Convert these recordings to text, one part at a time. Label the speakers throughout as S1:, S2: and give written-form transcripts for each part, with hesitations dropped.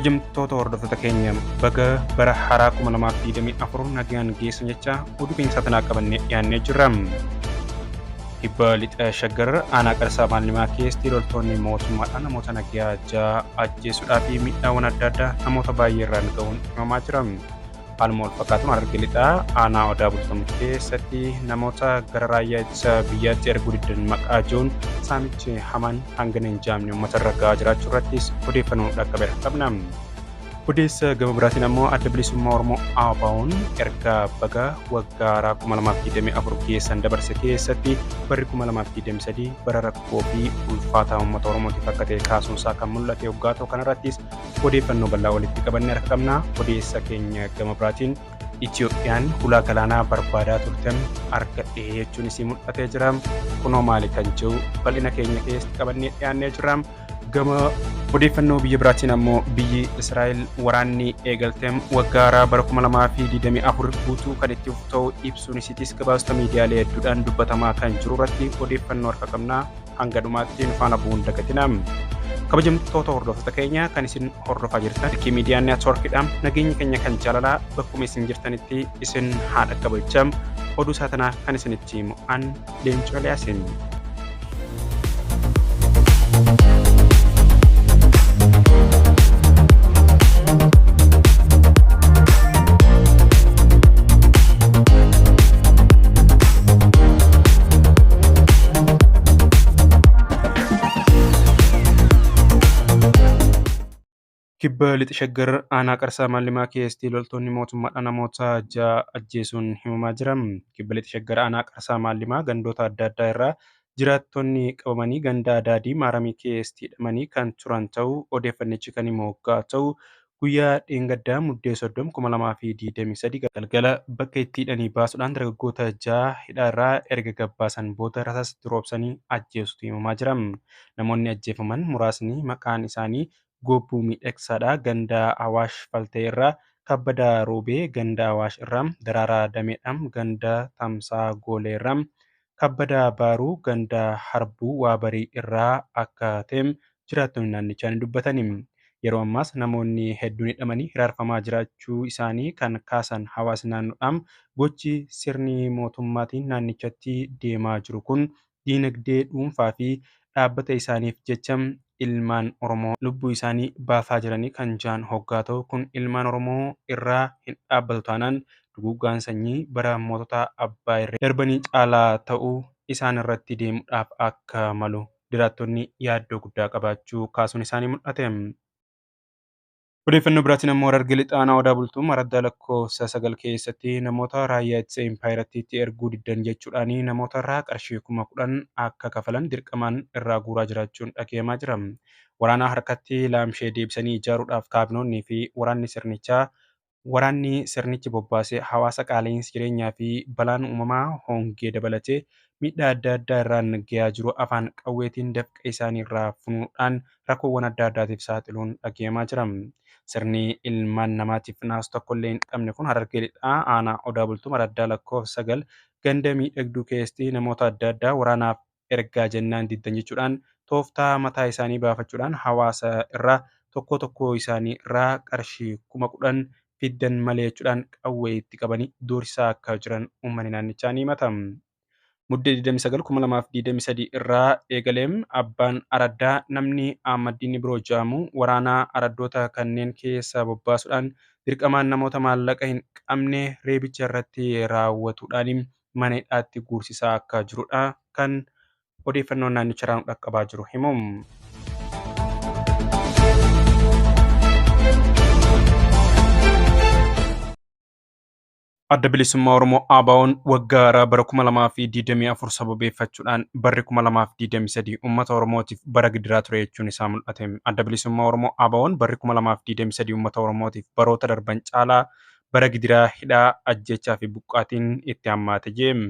S1: Kabajamtoota hordoftoota keenya baga bara haaraa 2024 nagaan geessan jecha oduu keenya tanaa qabannee dhiyaannee jirra. Kibba lixa shaggar aanaa qarsaa maallimaa keessatti loltoonni mootummaadhaan namoota nagaa ja'a ajjeesuudhaa fi miidhaawwan adda addaa namoota baay'ee irraan ga'uun himamaa jira. Haaluma wal fakkaatuun Harargee lixaa aanaa odaa bultumee keessatti namoota gara raayyaa ittisa biyyaatti erguu diddan maqaa jechuun saamichi hamaan hanga hin jaamne uummata irra gahaa jiraachuu irrattis odeeffannoo dhaqqabe qabna. Odeessa gama biraatiin ammoo adda bilisummaa Oromoo ABO'n ergaa baga waggaa haaraa 2024 geessan dabarse keessatti barri 2023 bara rakkoo fi ulfaataa uummata Oromootiif akka ta'e kaasuunsaa kan mul'ate waggaa ta'u kanarrattis odeeffannoo bal'aa walitti qabannee harka qabna. Odeessa keenya gama biraatiin Itoophiyaan hulaa galaanaa barbaadaa turtan argadhe jechuun isii mul'atee jira. Kunoo maali kan jiru bal'ina keenya keessatti qabannee dhiyaannee jira. Gama odeeffannoo biyya biraatiin ammoo biyyi Israa'el waraanni eegaltee waggaa haaraa bara 2024 guutuu kan itti ta'u ibsuun isiitis gabaasota miidiyaalee hedduudhaan dubbatamaa kan jiru irratti odeeffannoo harka qabnaa hanga dhumaatti nu faana bu'uun dagatina. Kabajamtoota hordoftoota keenya kan isin hordofaa jirtan miidiyaa neetwoorkiidha. Nageenyi keenya kan jaalalaa bakkuma isin jirtanitti isin haa dhaqqabu. Oduu saatanaa kan isinitti himu an Leencoo Liyaasin. Kibba lixa shaggar aanaa qarsaa maallimaa keessatti loltoonni mootummaadhaan namoota ja'a ajjeesuun himamaa jira. Kibba lixa shaggar aanaa qarsaa maallimaa gandoota adda addaa irraa jiraattonni qabamanii ganda adaadii maaramii keessatti hidhamanii kan turan ta'uu odeeffannichi kan himu waggaa ta'u guyyaa dheengaddaa muddee 30/2023 galgala bakka itti hidhanii baasuudhaan dargaggoota ja'a hidhaa irraa erga gabbaasan booda rasaasatti roobsanii ajjeesutu himamaa jira. Namoonni ajjeefaman muraasni maqaan isaanii Gobbuu Miidhagsaadhaa ganda Awaash Faltee irraa, Kabbadaa Roobee ganda Awaash irraa, Daraaraa Dameedhaa ganda Tamsaa Goolee irraa, Kabbadaa Baaruu ganda Harbuu Waabarii irraa akka ta'e jiraattonni naannichaa ni dubbatani. Yeroo ammaas namoonni hedduun hidhamanii hiraarfamaa jiraachuu isaanii kan kaasan hawaasni naannoodhaan gochi sirni mootummaatiin naannichatti deemaa jiru kun diinagdee dhuunfaa fi dhaabbata isaaniif jecha ilmaan Oromoo lubbuu isaanii baasaa jiranii kan jiran hoggaa ta'u kun ilmaan Oromoo irraa hin dhaabbatu taanaan duguuggaan sanyii bara mootota abbaa irree darbanii caalaa ta'uu isaan irratti deemuudhaaf akka malu jiraattonni yaaddoo guddaa qabaachuu kaasuun isaanii mul'ate. Odeeffannoo biraatiin ammoo Harargee lixaa aanaa odaa bultumaa araddaa lakkoofsa 9 keessatti namoota raayyaa ittisa impaayiratiitti erguu diddan jechuudhaan namoota irraa qarshii 10,000 akka kafalan dirqamaan irraa guuraa jiraachuun dhagahamaa jira. Waraana harkatti laamshee deebisanii ijaaruudhaaf kaabinoonnii fi waraanni sirnichi bobbaasee hawaasa qaala'insi jireenyaa fi balaan uumamaa hongee dabalatee miidhaa adda addaa irraan gahaa jiru afaan qawweetiin dafqa isaanii irraa funuudhaan rakkoowwan adda addaatiif saaxiluun dhagahamaa jira. Sirni ilmaan namaatiif naasu tokkollee hin qabne kun Harargee lixaa aanaa odaa bultumaa araddaa lakkoofsa 9 ganda miidhagduu keessatti namoota adda addaa waraanaaf ergaa jennaan diddan jechuudhaan tooftaa mataa isaanii baafachuudhaan hawaasa irraa tokko isaanii irraa qarshii 10,000 fiddan malee jechuudhaan qawwee itti qabanii doorsisaa akka jiran uummanni naannichaa ni himata. Muddee 29/2023 irraa eegaleem abbaan araddaa namni Ahmadiin biroo jedhamu waraana araddoota kanneen keessa bobbaasuudhaan dirqamaan namoota maallaqa hin qabne reebicha irratti raawwatuudhaan mana hidhaatti guursisaa akka jirudha kan odeeffannoon naannicha irraa dhaqqabaa jiru himu. Adda bilisummaa Oromoo ABO'n waggaa haaraa bara 2024 sababeeffachuudhaan barri 2023 uummata Oromootiif bara gidiraa ture jechuun isaa mul'ate. Adda bilisummaa Oromoo ABO'n barri 2023 uummata Oromootiif baroota darban caalaa bara gidiraa hidhaa ajjechaa fi buqqaatiin itti hammaate jedhe.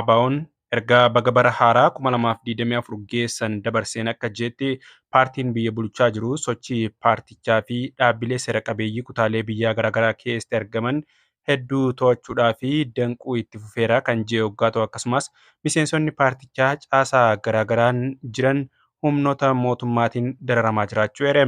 S1: ABO'n ergaa baga bara haaraa 2024 geessan dabarseen akka jeetti paartiin biyya bulchaa jiru sochii paartichaa fi dhaabbilee seera qabeeyyii kutaalee biyyaa garaagaraa keessatti argaman hedduu to'achuudhaa fi danquu itti fufeera kan jedhe waggaa ta'u akkasumas miseensonni paartichaa caasaa garaagaraan jiran humnoota mootummaatiin dararamaa jiraachuu eere.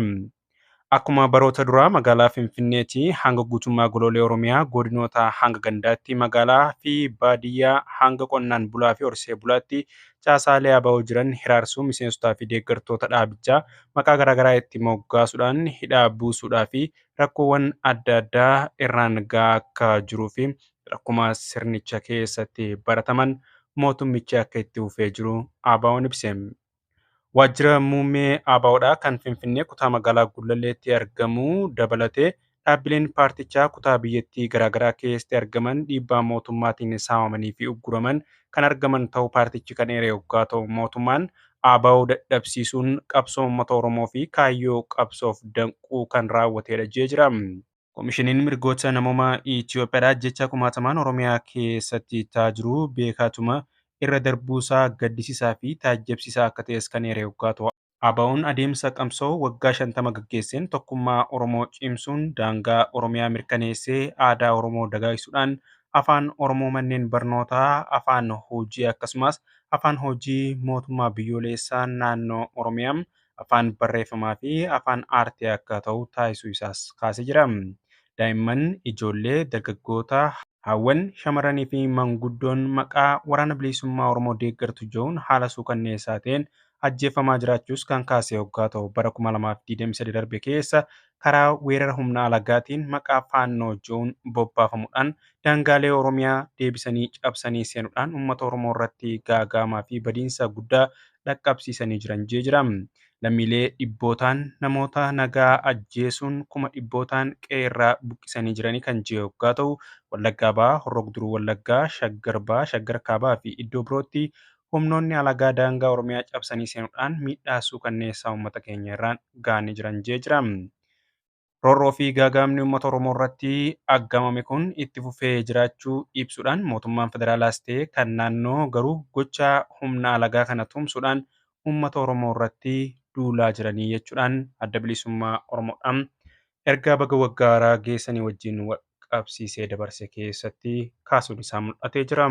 S1: Akkuma baroota duraa magaalaa Finfinneetii hanga guutummaa goloolee Oromiyaa godinoota hanga gandaatti magaalaa fi baadiyyaa hanga qonnaan bulaa fi horsee bulaatti caasaalee ABO jiran hiraarsuu miseensotaa fi deeggartoota dhaabichaa maqaa garaagaraa itti moggaasuudhaan hidhaa buusuudhaa fi rakkoowwan adda addaa irraan gahaa akka jiruu fi rakkuma sirnicha keessatti barataman mootummichi akka itti fufee jiru ABO'n ibse. Waajjira muummee ABO'dhaa kan Finfinnee kutaa magaalaa Gullalleetti argamu dabalatee dhaabbileen paartichaa kutaa biyyattii garaagaraa keessatti argaman dhiibbaa mootummaatiin saamamanii fi ugguraman kan argaman ta'uu paartichi kan eere yoggaa ta'u mootummaan ABO dadhabsiisuun qabsoo uummata Oromoo fi kaayyoo qabsoof danquu kan raawwatedha jee jira. Koomishiniin mirgoota namummaa Itoophiyaadhaa jecha kumaatamaan Oromiyaa keessatti ta'aa jiru beekatuma irra darbuusaa gaddisiisaa fi taajjabsiisaa akka ta'es kan eere yoggaa ta'u. ABO'n adeemsa qabsoo waggaa 50 gaggeesseen tokkummaa Oromoo cimsuun daangaa Oromiyaa mirkaneessee aadaa Oromoo dagaagsuudhaan afaan Oromoo manneen barnootaa, afaan hojii akkasumas afaan hojii mootummaa biyyoolessaa naannoo Oromiyaa, afaan barreeffamaa fi afaan aartii akka ta'u taasisuu isaas kaasee jira. Daa'imman, ijoollee, dargaggoota, hawwan, shamarranii fi manguddoon maqaa waraana bilisummaa Oromoo deeggartu jedhuun haala suukanneessaa ta'een ajjeefamaa jiraachuus kan kaase yoggaa ta'u bara 2023 darbe keessa karaa weerara humna alagaatiin maqaa faannoo jedhuun bobbaafamuudhaan daangaalee Oromiyaa deebisanii cabsanii seenuudhaan uummata Oromoo irratti gaaga'amaa fi badiinsa guddaa dhaqqabsiisanii jiran jee jira. Lammiilee dhibbootaan namoota nagaa ajjeesuun kuma dhibbootaan qe'ee irraa buqqisanii jiranii kan jiru yoggaa ta'u Wallaggaa Bahaa, Horroo Guduruu Wallaggaa, Shaggar Bahaa, Shaggar Kaabaa fi iddoo birootti humnoonni alagaa daangaa Oromiyaa cabsanii seenuudhaan miidhaa suukanneessaa uummata keenya irraan ga'anii jiran jee jira. Roorroo fi gaagaamni uummata Oromoo irratti aggaamame kun itti fufee jiraachuu ibsuudhaan mootummaan federaalaas ta'e kan naannoo garuu gochaa humna alagaa kana tumsuudhaan uummata Oromoo irratti duulaa jiranii jechuudhaan adda bilisummaa Oromoodhaan ergaa baga waggaa haaraa geessanii wajjin wal qabsiisee dabarse keessatti kaasuun isaa mul'atee jira.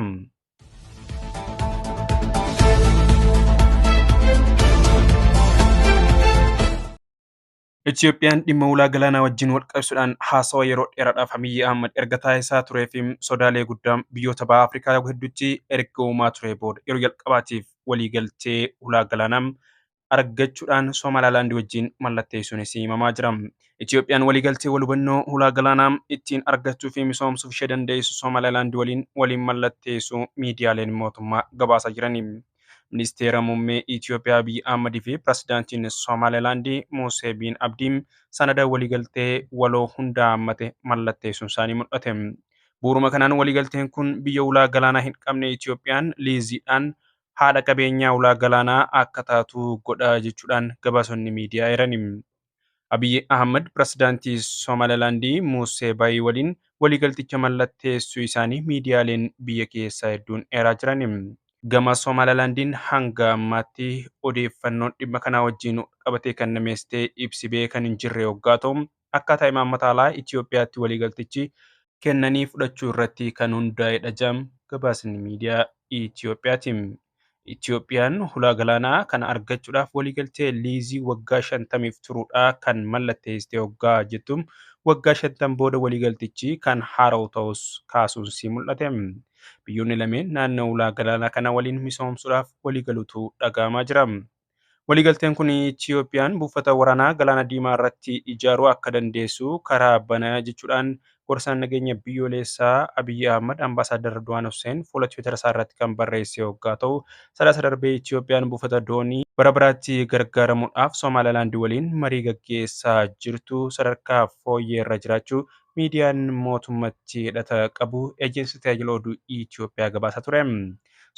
S1: Itoophiyaan dhimma ulaa galaanaa wajjin wal qabsiisuudhaan haasawa yeroo dheeraadhaaf Abiyyi Ahmad erga taasisaa turee fi sodaalee guddaa biyyoota baha Afrikaa hedduutti erga uumaa ture booda yeroo jalqabaatiif waliigaltee ulaa galaanaa argachuudhaan Somaalilaand wajjin mallatteessuunis himamaa jira. Itoophiyaan waliigaltee wal hubannoo ulaa galaanaa ittiin argachuu fi misoomsuuf ishee dandeessu Somaalilaand waliin mallatteessuu miidiyaaleen mootummaa gabaasaa jirani. Ministeera muummee Itoophiyaa Abiyyi Ahmad fi pirezidaantiin Somaalilaand Musee Biin Abdiin sanada waliigaltee waloo hunda hammate mallatteessuun isaanii mul'ate. Bu'uuruma kanaan waliigalteen kun biyya ulaa galaanaa hin qabne Itoophiyaan liiziidhaan haadha qabeenyaa ulaa galaanaa akka taatu godha jechuudhaan gabaasonni miidiyaa eerani. Abiyyi Ahmad pirezidaantii Somaalilaand Musee Baayii waliin waliigalticha mallatteessuu isaanii miidiyaaleen biyya keessaa hedduun eeraa jiran. Gama Somaalilaandiin hanga ammaatti odeeffannoon dhimma kanaa wajjin qabatee kan nameessitee ibsi beekan hin jirre yoggaa ta'u akkaataa imaammata alaa Itoophiyaatti waliigaltichi kennanii fudhachuu irratti kan hundaa'edha jedhama gabaasni miidiyaa Itoophiyaati. Itoophiyaan ulaa galaanaa kana argachuudhaaf waliigaltee liizii waggaa 50f turuudhaa kan mallatteessite yoggaa jettu waggaa 50 booda waliigaltichi kan haara'u ta'us kaasuun si mul'ate. Biyyoonni lameen naannoo ulaa galaanaa kana waliin misoomsuudhaaf waliigaluutu dhaga'amaa jira. Waliigalteen kun Itoophiyaan buufata waraanaa galaana diimaa irratti ijaaruu akka dandeessu karaa banaa jechuudhaan gorsaan nageenya biyyoolessaa Abiyyi Ahmad Ambaasaadar Ridwaan Hussein fuula Tiwiitara isaa irratti kan barreesse yoggaa ta'u sadaasa darbee Itoophiyaan buufata doonii bara biraatti gargaaramuudhaaf Somaalilaand waliin marii gaggeessaa jirtu sadarkaa fooyyee irra jiraachuu miidiyaan mootummatti hidhata qabu eejensi tajaajila oduu Itoophiyaa gabaasaa ture.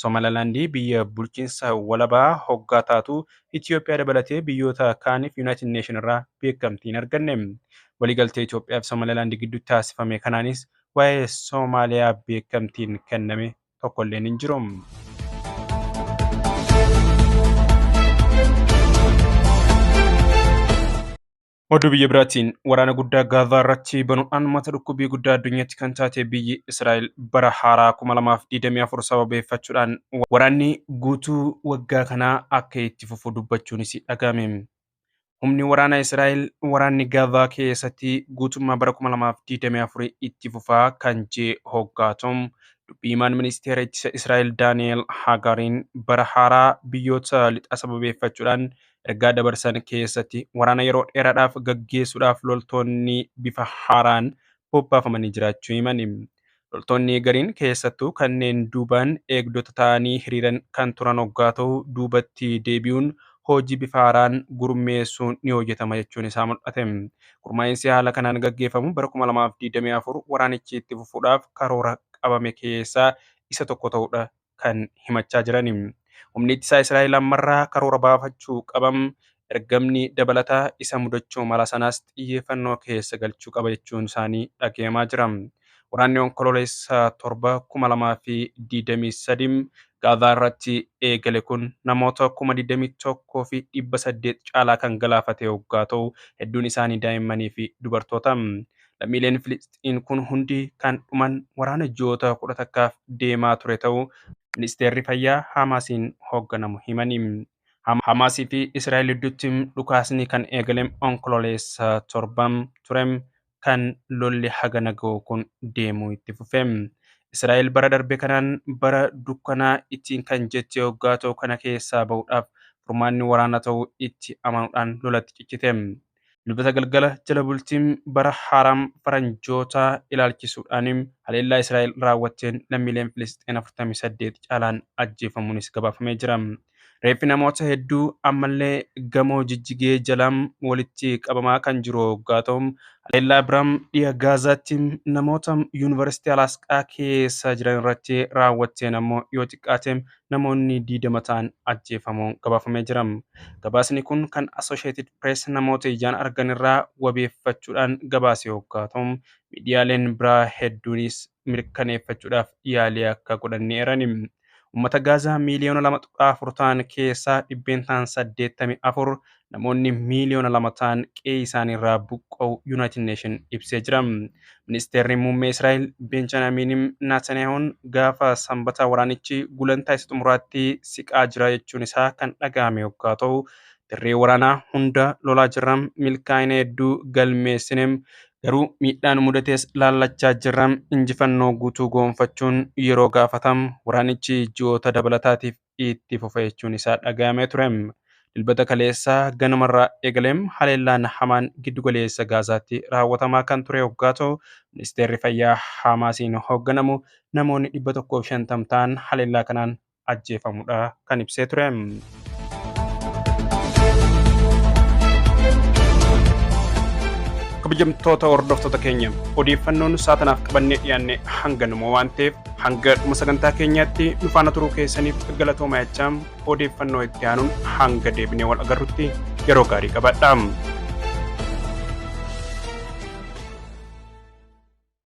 S1: Somaalilaand biyya bulchiinsa walabaa hoggaa taatu Itoophiyaa dabalatee biyyoota kaaniif Yuunaayitid Neeshin irraa beekamtii hin arganne. Waliigaltee Itoophiyaa fi Somaalilaand gidduutti taasifame kanaanis waa'ee Soomaaliyaa beekamtiin kenname tokkollee hin jiru. Oduu biyya biraatiin waraana guddaa Gaazaa irratti banuudhaan mata dhukkubii guddaa addunyaatti kan taate biyyi Israa'el bara haaraa 2024 sababeeffachuudhaan waraanni guutuu waggaa kanaa akka itti fufu dubbachuunis dhagahame. Humni waraanaa Israa'el waraanni Gaazaa keessatti guutummaa bara 2024 itti fufaa kan jee hoggaatum dubbii himaan ministeera ittisa Israa'el Daani'el Hagariin bara haaraa biyyoota lixa sababeeffachuudhaan ergaa dabarsan keessatti waraana yeroo dheeraadhaaf gaggeessuudhaaf loltoonni bifa haaraan bobbaafamanii jiraachuu himani. Loltoonni gariin keessattuu kanneen duubaan eegdota ta'anii hiriiran kan turan hoggaa ta'u duubatti deebi'uun hojii bifa haaraan gurmeessuun ni hojjetama jechuun isaa mul'ate. Gurmaa'insi haala kanaan gaggeeffamu bara 2024 waraanichi itti fufuudhaaf karoora qabame keessaa isa tokko ta'uudha kan himachaa jiran. Humni ittisaa Israa'el ammarraa karoora baafachuu qabam ergamni dabalataa isa mudachuu mala sanaas xiyyeeffannoo keessa galchuu qaba jechuun isaanii dhagahamaa jira. Waraanni onkololeessa 7 2023 Gaazaa irratti eegale kun namoota 21,800 caalaa kan galaafate hoggaa ta'u hedduun isaanii daa'immanii fi dubartoota. Lammiileen Filisxiin kun hundi kan dhuman waraana ji'oota 10 deemaa ture ta'u ministeerri fayyaa Hamaasiin hoogganamu himani. Hamaasii fi Israa'el gidduutti dhukaasni kan eegale onkololeessa 7 ture kan lolli haga naga'u kun deemuu itti fufe. Israa'el bara darbe kanaan bara dukkanaa ittiin kan jette hoggaa ta'u kana keessaa bahuudhaaf furmaanni waraana ta'uu itti amanuudhaan lolatti ciccite. Dilbata galgala jala bultiin bara haaraam faranjoota ilaalchisuudhaan haleellaa Israa'el raawwatteen lammiileen Filisxeen 48 caalaan ajjeefamuunis gabaafamee jira. Reeffi namoota hedduu ammallee gamoo jijjigee jalaan walitti qabamaa kan jiru hoggaa ta'u haleellaa biraan dhiya Gaazaatti namoota yuunivarsiitii Alaasqaa keessa jiran irratti raawwatteen ammoo yoo xiqqaate namoonni 20 ta'an ajjeefamuun gabaafamee jira. Gabaasni kun kan Associated Press namoota ijaan argan irraa wabeeffachuudhaan gabaase hoggaa ta'u miidiyaaleen biraa hedduunis mirkaneeffachuudhaaf yaalii akka godhan ni eerani. Uummata Gaazaa miliyoona 2.4 ta'an keessaa dhibbeentaan 84 namoonni miliyoona 2 ta'an qe'ee isaanii irraa buqqa'u United Nation ibsee jira. Ministeerri muummee Israa'el Benjamin Netanyahuun gaafa sanbata waraanichi gulantaa isa xumuraatti siqaa jira jechuun isaa kan dhagahame hoggaa ta'u dirree waraanaa hunda lolaa jirra milkaa'ina hedduu galmeessine garuu miidhaan mudatees laallachaa jirra injifannoo guutuu goonfachuun yeroo gaafatam waraanichi ji'oota dabalataatiif itti fufa jechuun isaa dhagahamee ture. Dilbata kaleessaa ganamarraa eegaleem haleellaan hamaan giddugaleessa Gaazaatti raawwatamaa kan ture hoggaa ta'u ministeerri fayyaa Hamaasiin hoogganamu namoonni 150 ta'an haleellaa kanaan ajjeefamuudha kan ibsee ture. Kabajamtoota hordoftoota keenya odeeffannoon saatanaaf qabannee dhiyaanne hanganuma waan ta'eef hanga dhuma sagantaa keenyaatti nu faana turuu keessaniif galatoomaa jechaa odeeffannoo itti aanuun hanga deebinee wal agarrutti yeroo gaarii qabadhaa.